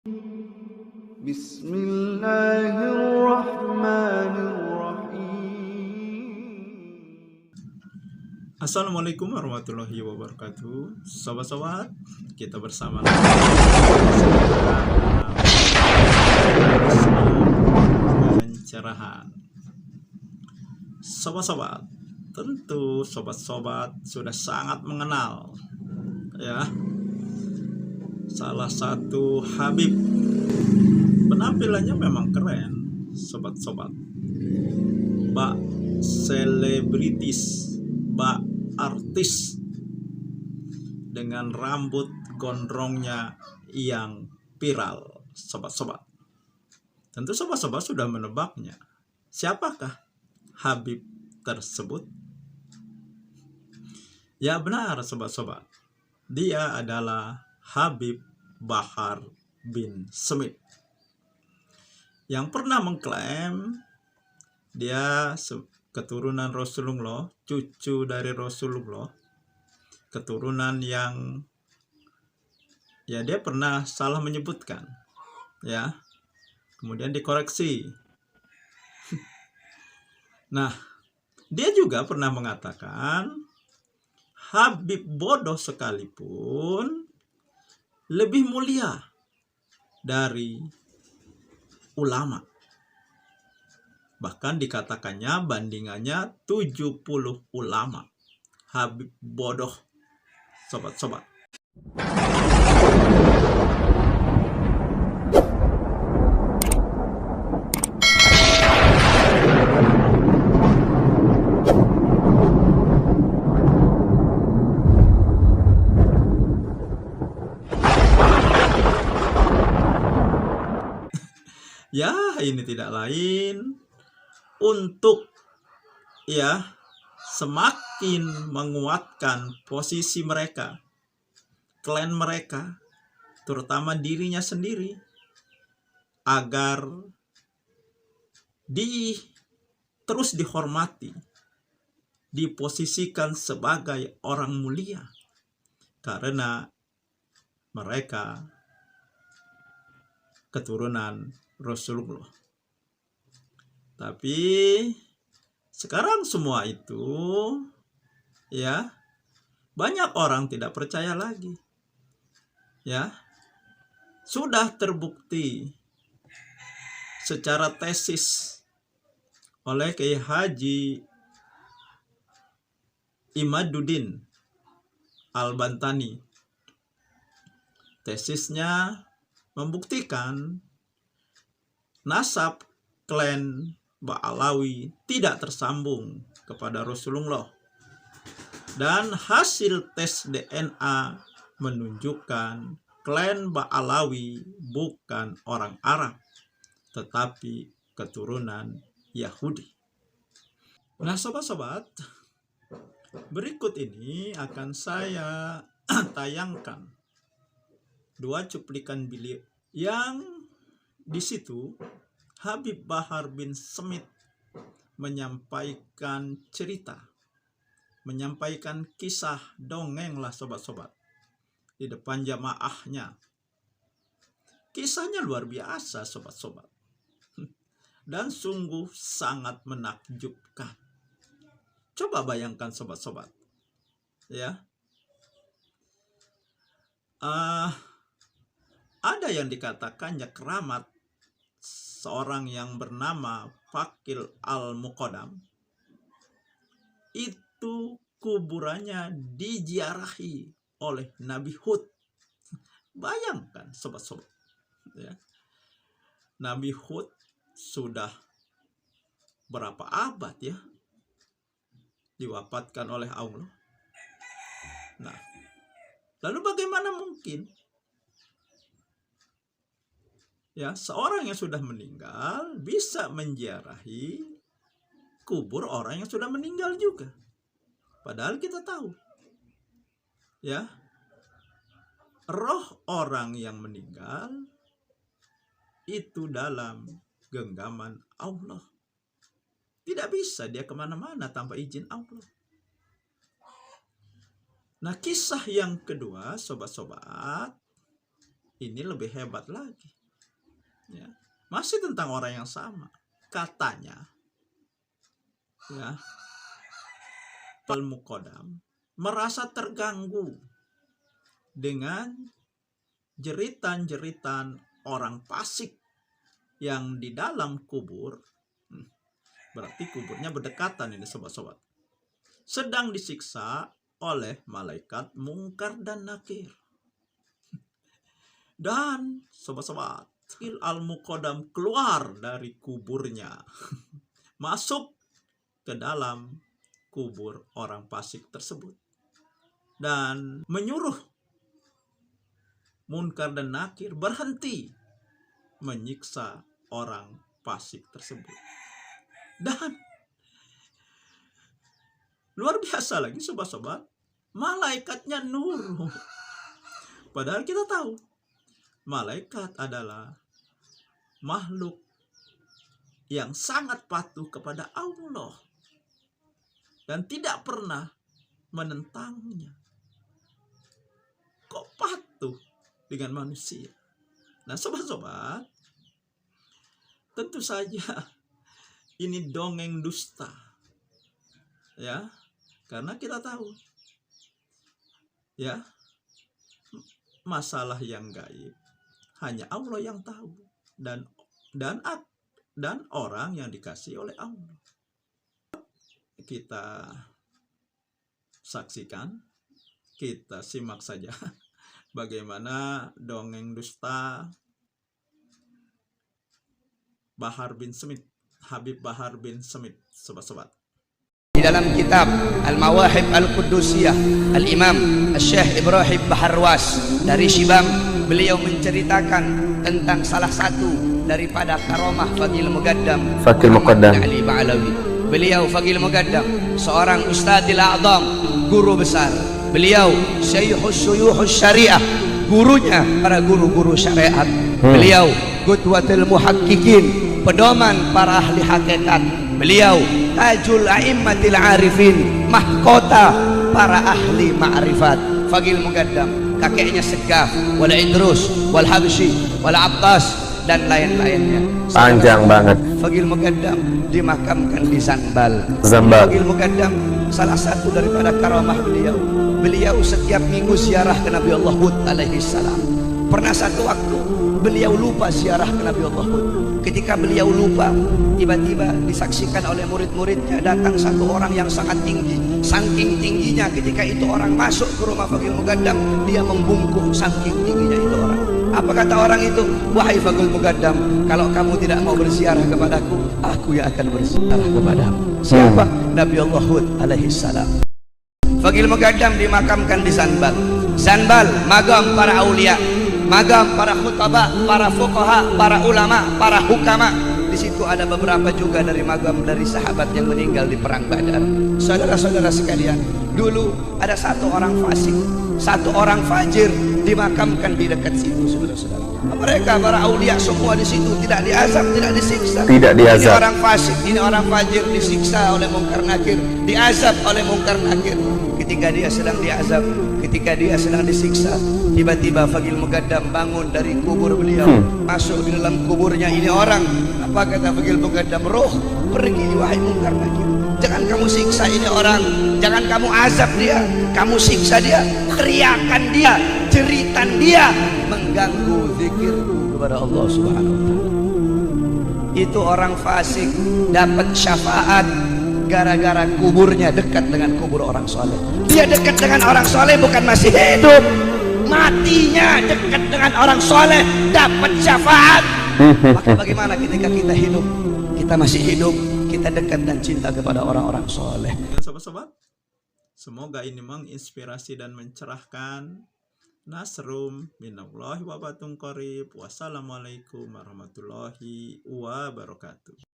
Bismillahirrahmanirrahim. Assalamualaikum warahmatullahi wabarakatuh. Sobat-sobat, kita bersama pencerahan. Sobat-sobat, tentu sobat-sobat sudah sangat mengenal ya salah satu Habib. Penampilannya memang keren, sobat-sobat. Mbak selebritis, mbak artis dengan rambut gondrongnya yang viral, sobat-sobat. Tentu sobat-sobat sudah menebaknya. Siapakah Habib tersebut? Ya benar, sobat-sobat. Dia adalah Habib Bahar bin Smith yang pernah mengklaim dia keturunan Rasulullah, cucu dari Rasulullah, keturunan yang ya dia pernah salah menyebutkan ya, kemudian dikoreksi. Nah, dia juga pernah mengatakan Habib bodoh sekalipun lebih mulia dari ulama. Bahkan dikatakannya bandingannya 70 ulama. Habib bodoh, sobat-sobat. Ya, ini tidak lain untuk ya semakin menguatkan posisi mereka, klan mereka, terutama dirinya sendiri, agar terus dihormati, diposisikan sebagai orang mulia, karena mereka keturunan Rasulullah. Tapi sekarang semua itu ya banyak orang tidak percaya lagi. Ya. Sudah terbukti secara tesis oleh Kiai Haji Imaduddin Al-Bantani. Tesisnya membuktikan nasab klan Ba'alawi tidak tersambung kepada Rasulullah. Dan hasil tes DNA menunjukkan klan Ba'alawi bukan orang Arab, tetapi keturunan Yahudi. Nah, sobat-sobat, berikut ini akan saya tayangkan dua cuplikan beliau yang di situ Habib Bahar bin Smith menyampaikan cerita, menyampaikan kisah dongeng lah sobat-sobat di depan jamaahnya. Kisahnya luar biasa sobat-sobat dan sungguh sangat menakjubkan. Coba bayangkan sobat-sobat ya, ada yang dikatakannya keramat seorang yang bernama Fakil Al-Muqaddam. Itu kuburannya diziarahi oleh Nabi Hud. Bayangkan sobat-sobat ya. Nabi Hud sudah berapa abad ya diwafatkan oleh Allah. Nah, lalu bagaimana mungkin ya seorang yang sudah meninggal bisa menziarahi kubur orang yang sudah meninggal juga? Padahal kita tahu ya, roh orang yang meninggal itu dalam genggaman Allah. Tidak bisa dia kemana-mana tanpa izin Allah. Nah, kisah yang kedua sobat-sobat ini lebih hebat lagi. Ya, masih tentang orang yang sama. Katanya, ya, Al-Muqaddam merasa terganggu dengan jeritan-jeritan orang fasik yang di dalam kubur. Berarti kuburnya berdekatan ini sobat-sobat. Sedang disiksa oleh malaikat Mungkar dan Nakir. Dan sobat-sobat, Al-Muqaddam keluar dari kuburnya, masuk ke dalam kubur orang fasik tersebut, dan menyuruh Munkar dan Nakir berhenti menyiksa orang fasik tersebut. Dan luar biasa lagi sobat-sobat, malaikatnya nurut. Padahal kita tahu malaikat adalah makhluk yang sangat patuh kepada Allah dan tidak pernah menentangnya. Kok patuh dengan manusia? Nah sobat-sobat, tentu saja ini dongeng dusta, ya, karena kita tahu, ya, masalah yang gaib hanya Allah yang tahu, dan orang yang dikasih oleh Allah. Kita saksikan, kita simak saja bagaimana dongeng dusta Habib Bahar bin Smith, sobat-sobat. Di dalam kitab Al-Mawahib Al-Qudusiyah Al-Imam Syekh Ibrahim Baharwas dari Shibam, beliau menceritakan tentang salah satu daripada karamah Faqih Muqaddam Ali Ba'alawi. Beliau Faqih Muqaddam seorang Ustadzil A'zam, guru besar. Beliau Syekhus Syuyuhus Syariah, gurunya para guru-guru syariat. Beliau Qudwatul Muhaqqiqin, pedoman para ahli hakikat. Beliau Tajul A'immatil Arifin, mahkota para ahli ma'rifat. Faqih Muqaddam, kakeknya Segaf, wal Idrus, wal Habsyi, wal Abbas, dan lain-lainnya. Panjang banget. Faqih Muqaddam dimakamkan di Zanbal. Faqih Muqaddam salah satu daripada karamah beliau. Beliau setiap minggu ziarah ke Nabi Allah Hud alaihi salam. Pernah satu waktu beliau lupa ziarah ke Nabi Allah Hud. Ketika beliau lupa, tiba-tiba disaksikan oleh murid-muridnya datang satu orang yang sangat tinggi. Saking tingginya ketika itu orang masuk ke rumah Faqih Muqaddam, dia membungkuk saking tingginya itu orang. Apa kata orang itu? Wahai Faqih Muqaddam, kalau kamu tidak mau berziarah kepadaku, aku yang akan berziarah kepadamu. Siapa? Nabi Allah Hud alaihi salam. Faqih Muqaddam dimakamkan di Zanbal. Zanbal magam para aulia, magam para khutbah, para fuqaha, para ulama, para hukama. Di situ ada beberapa juga dari magam dari sahabat yang meninggal di perang Badar. Saudara-saudara sekalian, dulu ada satu orang fasik, satu orang fajir dimakamkan di dekat situ, saudara-saudara. Mereka para aulia semua di situ, tidak diazab, tidak disiksa. Tidak diazab. Ini orang fasik, ini orang fajir disiksa oleh Munkar Nakir, diazab oleh Munkar Nakir. Ketika dia sedang diazab, ketika dia sedang disiksa, tiba-tiba Faqih Muqaddam bangun dari kubur beliau, masuk di dalam kuburnya. Ini orang, apa kata Faqih Muqaddam? Roh, pergi wahai Munkar Nakir, jangan kamu siksa ini orang, jangan kamu azab dia, kamu siksa dia, teriakan dia, jeritan dia mengganggu zikirku kepada Allah Subhanahu wa Ta'ala. Itu orang fasik dapat syafaat gara-gara kuburnya dekat dengan kubur orang soleh. Dia dekat dengan orang soleh, bukan masih hidup, matinya dekat dengan orang soleh, dapat syafaat. Maka bagaimana ketika kita hidup, kita masih hidup, kita dekat dan cinta kepada orang-orang soleh. Dan sobat-sobat, semoga ini menginspirasi dan mencerahkan. Nasrum minallahi wa barakatuh. Wassalamualaikum warahmatullahi wabarakatuh.